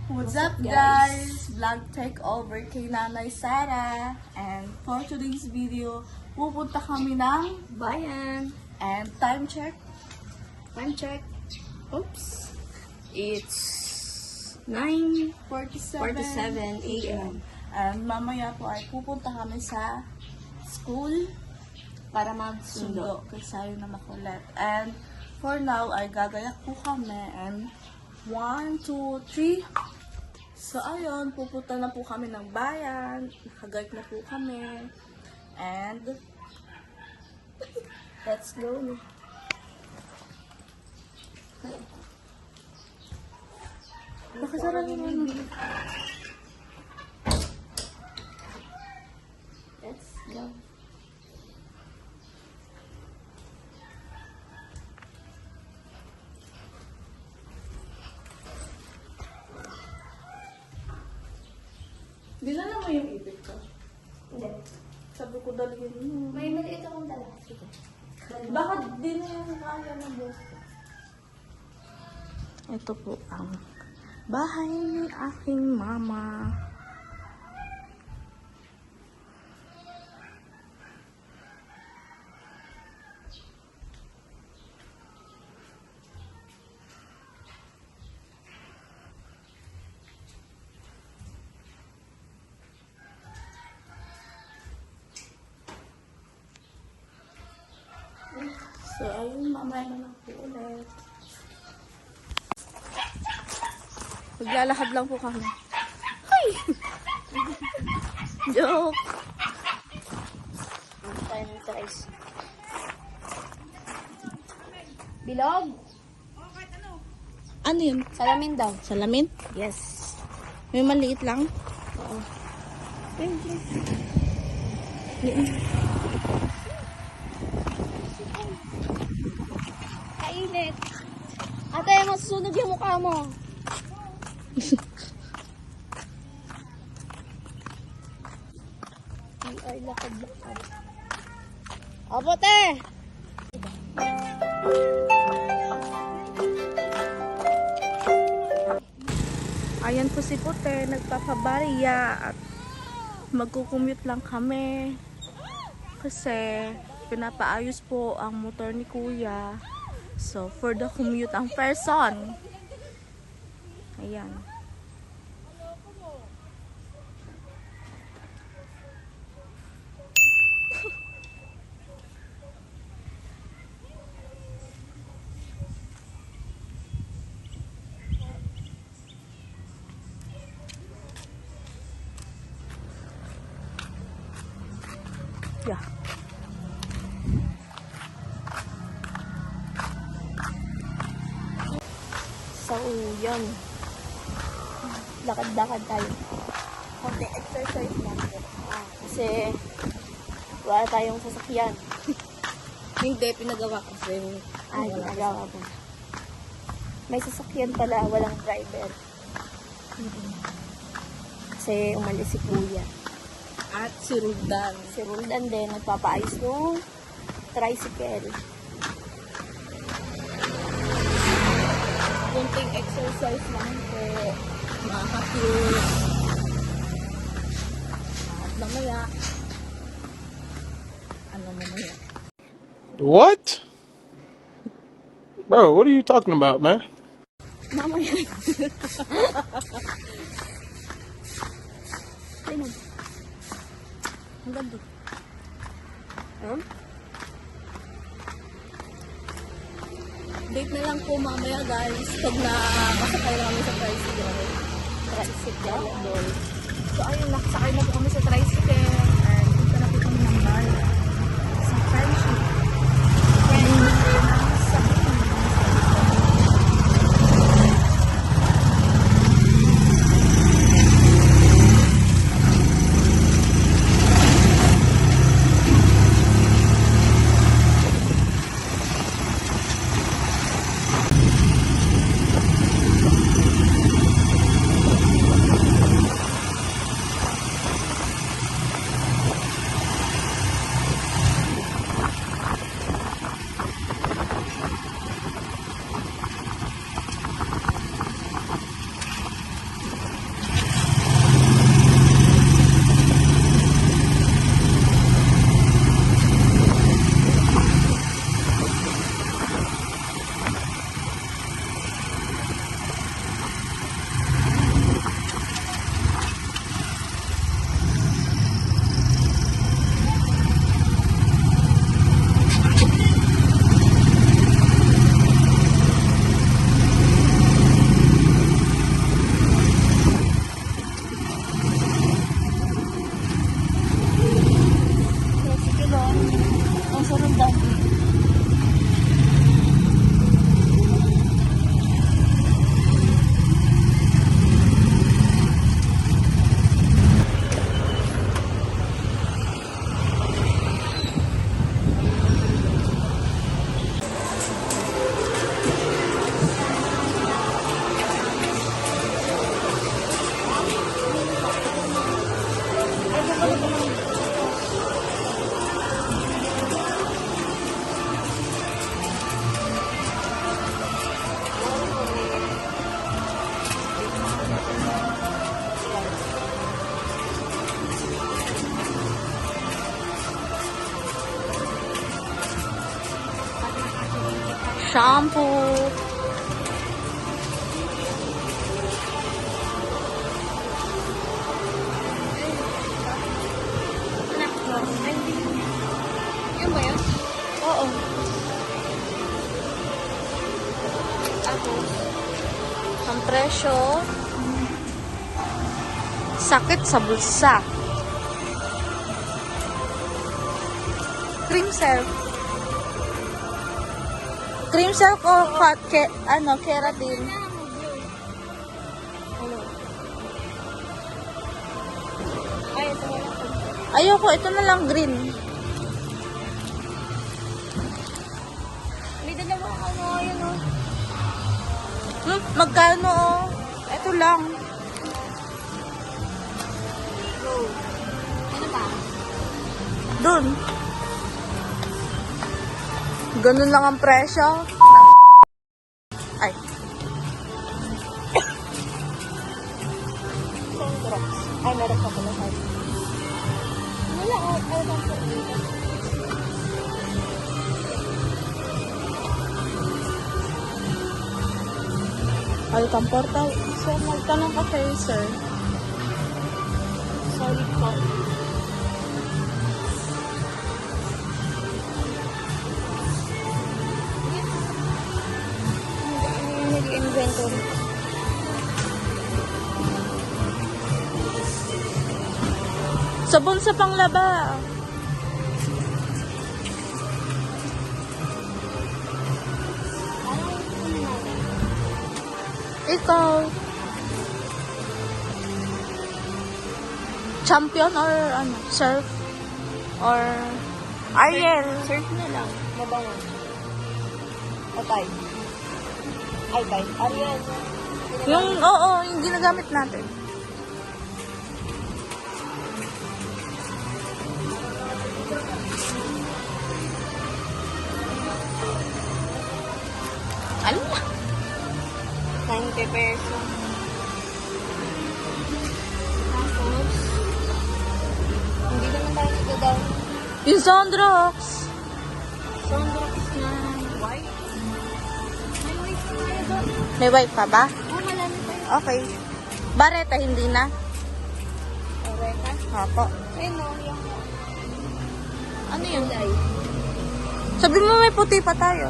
What's up guys? Vlog takeover kay Nanay Sara. And for today's video, pupunta kami ng Bayan. and time check. Oops. It's 9:47 47 a.m. And mamaya po ay pupunta kami sa school para magsundo kay Sayo na makulit. And for now ay gagayak po kami and 1, 2, 3. So ayun, pupunta na po kami ng bayan. Nakagayat na po kami. And Let's go. nakasara naman. Let's go. Dinala mo yung ipit ko. Hindi. Sabi ko dalhin mo. May maliit akong dala. Sige. Bakit di na yung kaya na boss ko? Ito po ang bahay ng aking mama. So, ayun, mamaya na lang po ulit. Maglalakad lang po kami. Ay! Joke! Tayo ng tries. Bilog? Ano yun? Salamin daw. Salamin? Yes. May maliit lang? Oo. Kainit. Ate, masusunog yung mukha mo. Ay, lakad-lakad. Opo, te! Ayan po si Pute, nagpapabariya at magkukumute lang kami kasi pinapaayos po ang motor ni Kuya. So, for the commute ang person. Ayan. Yeah. So, yun. Lakad-lakad tayo. Konting exercise lang po. Kasi, wala tayong sasakyan. Hindi, pinagawa kasi. Ay, ginagawa ko. May sasakyan pala, walang driver. Kasi umalis si Kuya. At si Roldan. Si Roldan din, nagpapaayos ng tricycle. Konting exercise lang po. Makaka-cute. At mamaya. Ano mamaya? What? Bro, what are you talking about, man? Mamaya. Ayun. Ang ganda. Huh? Date na lang po mamaya guys. Pag nakasakay na kami sa tricycle. Tricycle. So ayun, nakasakay na po kami sa tricycle. And punta na po kami ng bayan. Sa friendship. shampoo. Yan ba yun? Oo. Tapos, Ang presyo, sakit sa bulsa. Cream silk. Cream silk o keratin. ay, ito wala ko. Ayoko, ito na lang green. May dalawa ano, yun o. Magkano oh? Ito lang. Ano ba? Dun. Ganun lang ang presyo. Ay. Ay, meron pa pala sabi. Wala, ay, lang po. Alcamporta. So, magtanong ka kay sir. Solid pa. Ano yung nag-inventory? Sabon sa panglaba. Ikaw. Champion or ano? Surf? Or Ariel? Surf na lang. Mabango. O Tide. Ay, Tide. Ariel. Yung, oo, yung ginagamit natin. Alam mo? 90 pesos. Tapos, hindi naman tayo nagda-down. Yung Sondrox. Sunblock na white. May white na tayo doon. May white pa ba? Malami tayo. Okay. Bareta, hindi na. Oreka. Opo. Ayun o, yung Ano yun? kulay. Sabi mo may puti pa tayo.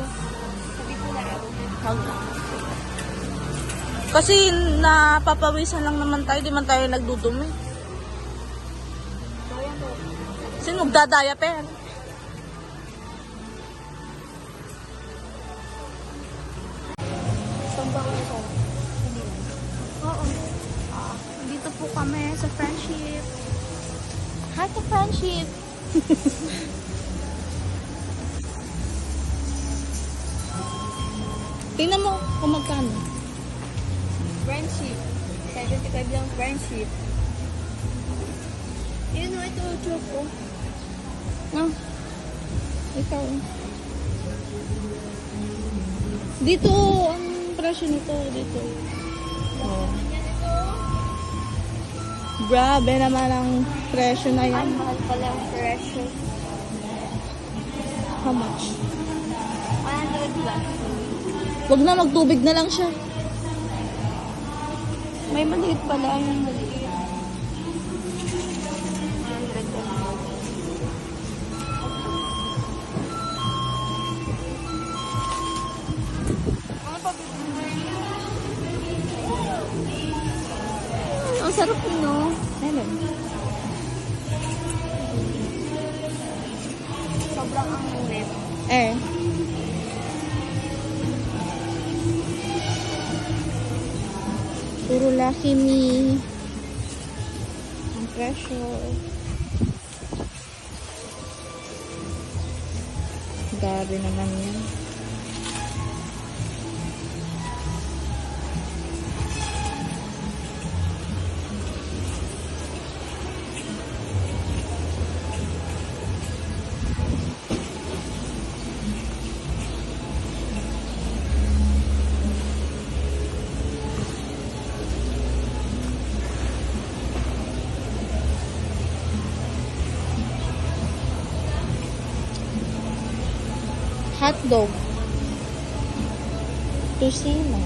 Sabi ko na ako. Wag na. Kasi napapawisan lang naman tayo, di man tayo nagdudumi. Kaya mo. Sino magdadaya pa yan? Saan ba ako? Oo. Dito po kami sa friendship. Hi to friendship. Tingnan mo kung magkano. Friendship. 75 lang friendship. Yun o, ito choco. Ah, ikaw. Dito, ang presyo nito, dito. Oh. Grabe naman ang presyo na Ay, yan. mahal pala ang presyo. How much? 100 plus. Wag na, magtubig na lang siya. May maliit pala. Yung maliit. 100 plus. Ano pa Ang sarap no. Meron. sobrang ang ulit. Eh. Puro Lucky Me. Ang presyo. Grabe naman yan. Hotdog. Tusino.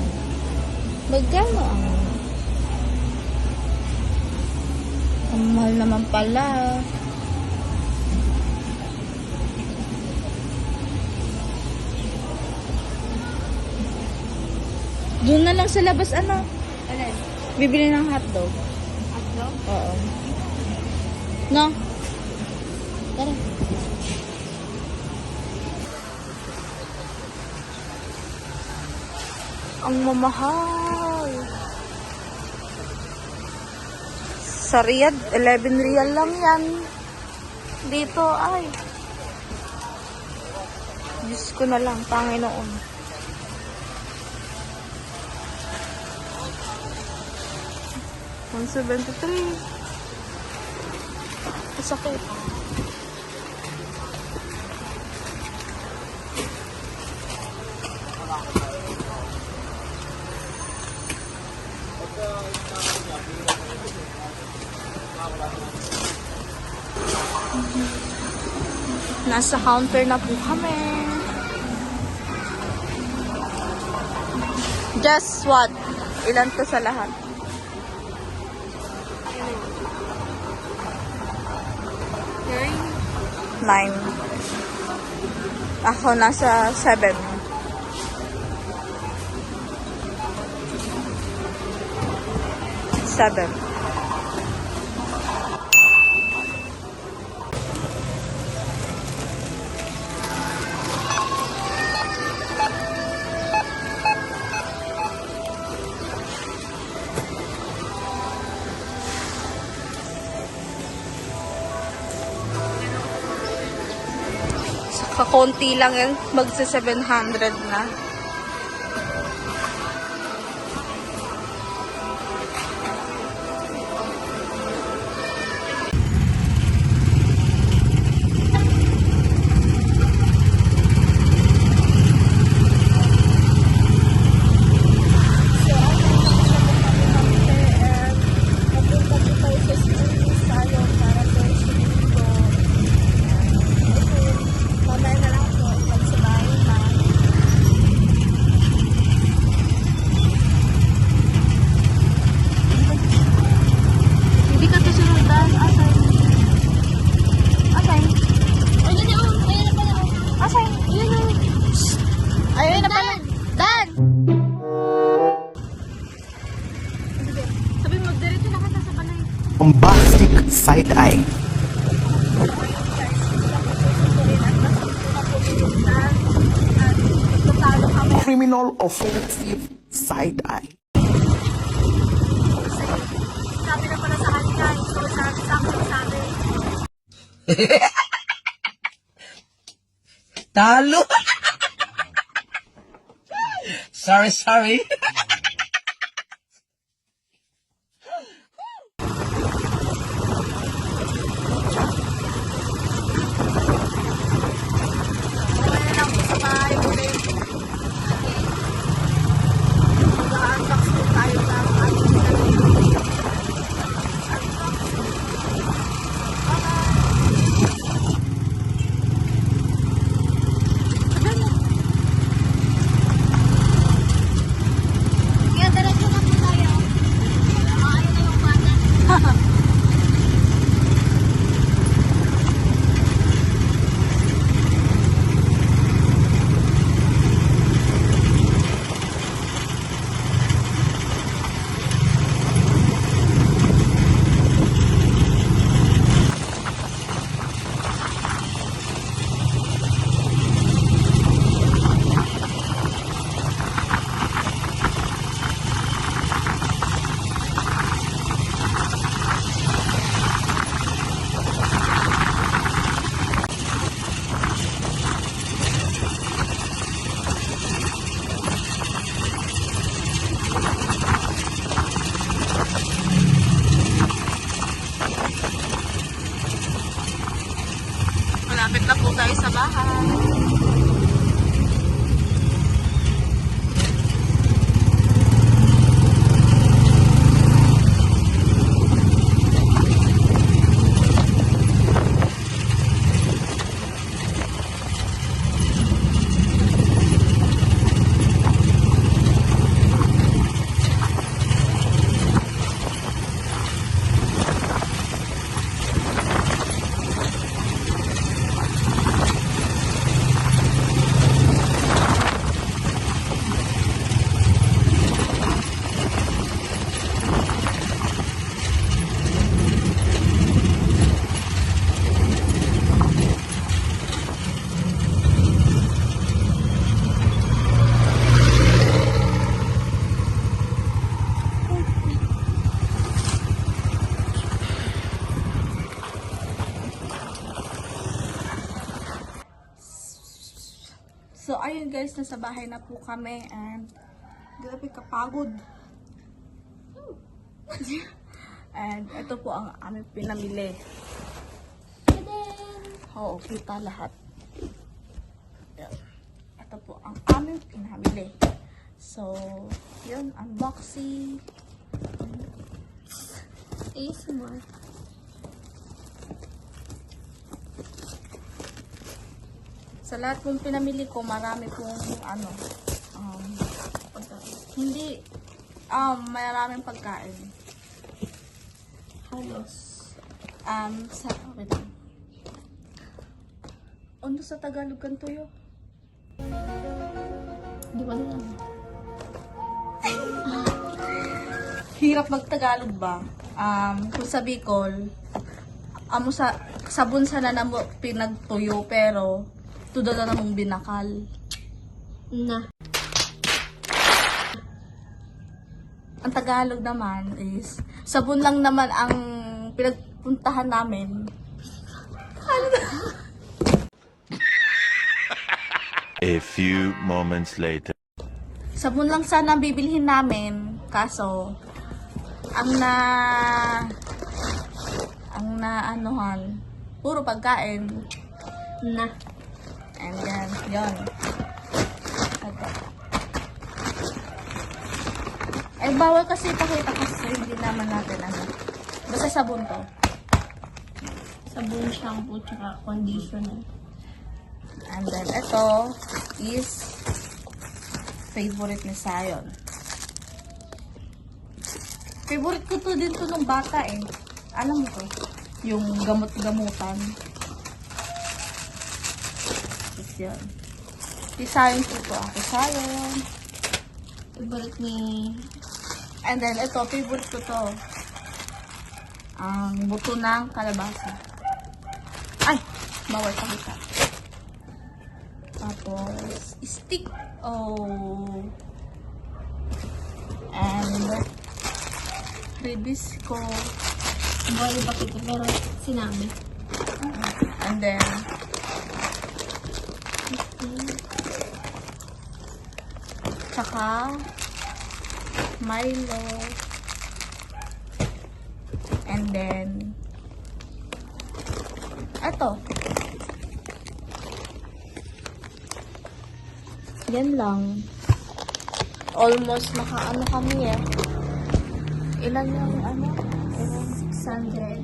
Magkano ang... Ang mahal naman pala. Doon na lang sa labas, ano? Alin? Bibili ng hotdog. Hotdog? Oo. No? Tara. Ang mamahal. Sa Riyadh, 11 riyal lang yan. Dito, ay. Diyos ko na lang, Panginoon. $173. Masakit. Nasa counter na po kami. Just what? Ilan to sa lahat? 9. Ako nasa 7. Kakonti lang yan, magsa 700 na. Bombastic side-eye. Criminal offensive side-eye. Sabi na pala sa kanya, so sabi. Talo. sorry. ayun guys, nasa bahay na po kami and grabe kapagod. And ito po ang aming pinamili. Oo, kita lahat. Yan. Ito po ang aming pinamili. So, yun, unboxing. ASMR. Sa lahat pong pinamili ko, marami pong hindi, maraming pagkain. Halos. Wait lang. Ano sa Tagalog kan tuyo? Di ba alam? Hirap mag-Tagalog ba? Kung sa Bicol, amo sa sabon sana na mo pinagtuyo pero tudo na namong binakal. Na. Ang Tagalog naman is sabon lang naman ang pinagpuntahan namin. A few moments later. Sabon lang sana ang bibilhin namin, kaso ang anuhan, puro pagkain. Na. And then, yun. Ito. Eh, bawal kasi ipakita kasi hindi naman natin basta sabon to. Sabon, shampoo, tsaka conditioner. And then, ito is favorite ni Sayon. Favorite ko to din to nung bata eh. Alam mo to? Yung gamot-gamutan. Tapos yun. Si Sayon to ako. Sayon. Favorite ni... And then, ito, favorite ko to. Ang buto ng kalabasa. Ay! Bawal pakita. Tapos, stick. Oh. And, ribis ko. Bawal ba kita pero sinabi. And then, tsaka, Milo. And then, eto. Yan lang. Almost nakaano kami eh. Ilan yung ano? 600.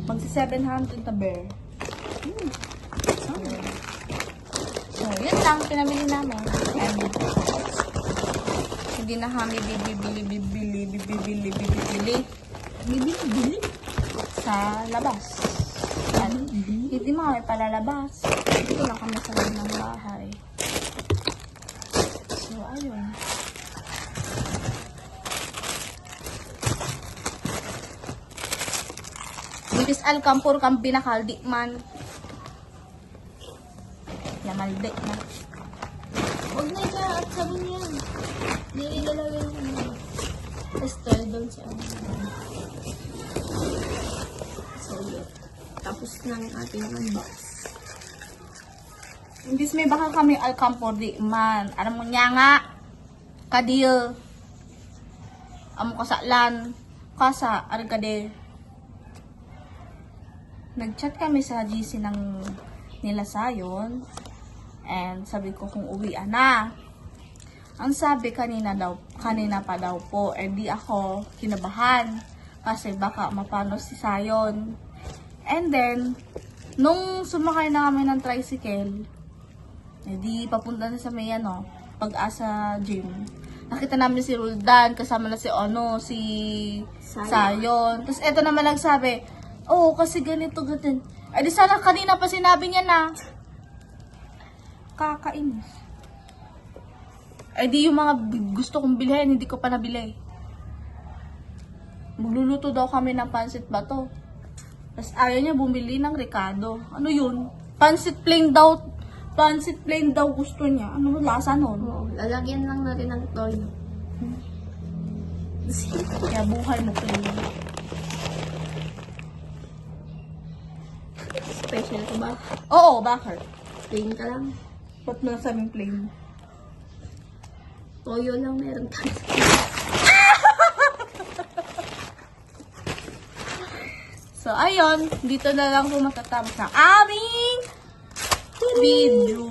Magsi-700 na bear. So, yun lang pinamili namin. And, hindi na kami bibili sa labas. At, hindi mo kami palalabas. Dito lang kami sa loob ng bahay. So, ayun. Bitis alkampur kang binakal, di man. Yamalde na. Huwag na ika at sabon yan. Hindi ilalagay yung ano. Tester doon sa ano. So, yun. Tapos ng ating unbox. Imbis may bakal kami alkampur, di man. Alam mo niya nga. Kadil. Amo kasaklan. Kasa, argade. Nag-chat kami sa GC ng nila Sayon. And sabi ko kung uwi na. Ang sabi kanina pa daw po, eh di ako kinabahan. Kasi baka mapano si Sayon. And then, nung sumakay na kami ng tricycle, eh di papunta na sa may ano, Pag-asa gym. Nakita namin si Roldan, kasama na si si Sayon. Tapos eto naman nagsabi, oh, kasi ganito. Eh di sana kanina pa sinabi niya na. Kakainis. Eh di yung mga gusto kong bilhin, hindi ko pa nabili. Magluluto daw kami ng pansit bato. Tapos ayaw niya bumili ng Ricardo. Ano yun? Pansit plain daw. Pansit plain daw gusto niya. Ano lasa nun? Oo, lalagyan lang natin ng toyo. Kaya buhay mo plain. Special ka ba? Oo, bakit? Plain ka lang. Ba't mo nasabing plain? Toyo lang meron tayo. So, ayun. Dito na lang po matatapos ng aming video.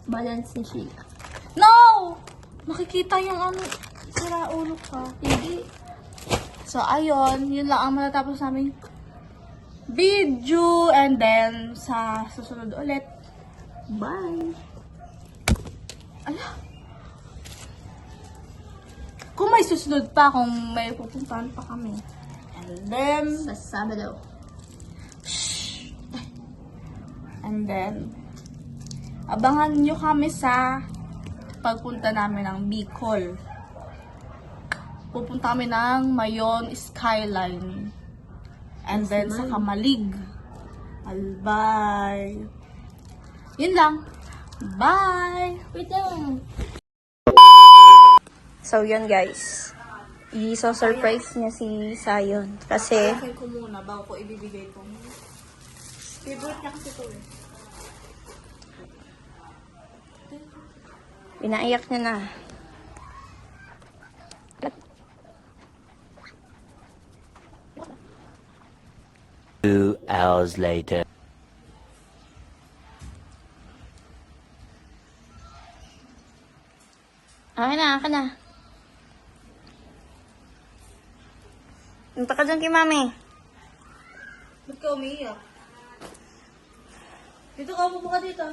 Balance ni Sheila. No! Makikita yung ano. Sira ulo ka. Hindi. So, ayun. Yun lang ang matatapos namin video. And then, sa susunod ulit. Bye. Ala. Kung may susunod pa, kung may pupuntahan pa kami. And then, Sa Sabado. abangan nyo kami sa pagpunta namin ng Bicol. Pupunta kami ng Mayon Skyline. And then, sa Kamalig. Bye! Yun lang. Bye! Wait lang. So, yun guys. I-surprise niya si Sayon. Kasi, Kaya ko muna bago ko ibibigay ko. Favorite niya kasi ito eh. pinaiyak niya na. 2 hours later. Akin na. Punta ka dyan kay mami. Ba't ka umiiyak? Dito ka, upo ka dito.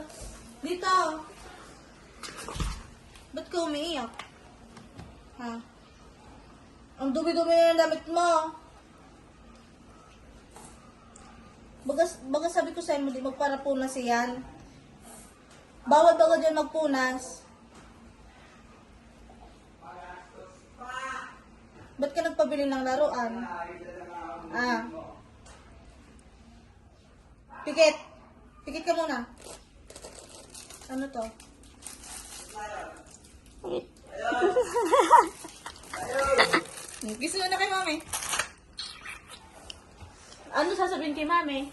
Dito! Ba't ka umiiyak? Ha? Ang dumi-dumi na yung damit mo. Baga sabi ko sa'yo, hindi magparapunas yan. Bawal baga dyan magpunas. Ba't ka nagpabili ng laruan? Ah. Pikit. Pikit ka muna. Ano to? Kiss mo na kay mami. Ano sasabihin kay mami?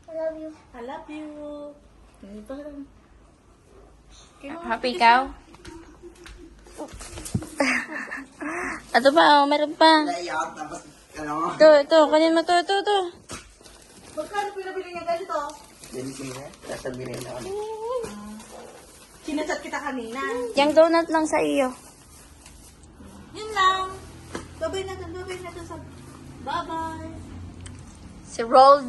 I love you. I love you. Kay mami. Happy ikaw? Ito pa, meron pa. Ito, kanin mo to. Magkano pinabili niya ganito? Sinasat kita kanina. Yung donut lang sa iyo. Yun lang. Babay natin sa... Bye-bye. Si Rold.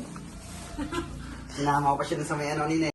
Sinama ko pa siya dun sa may ano nila.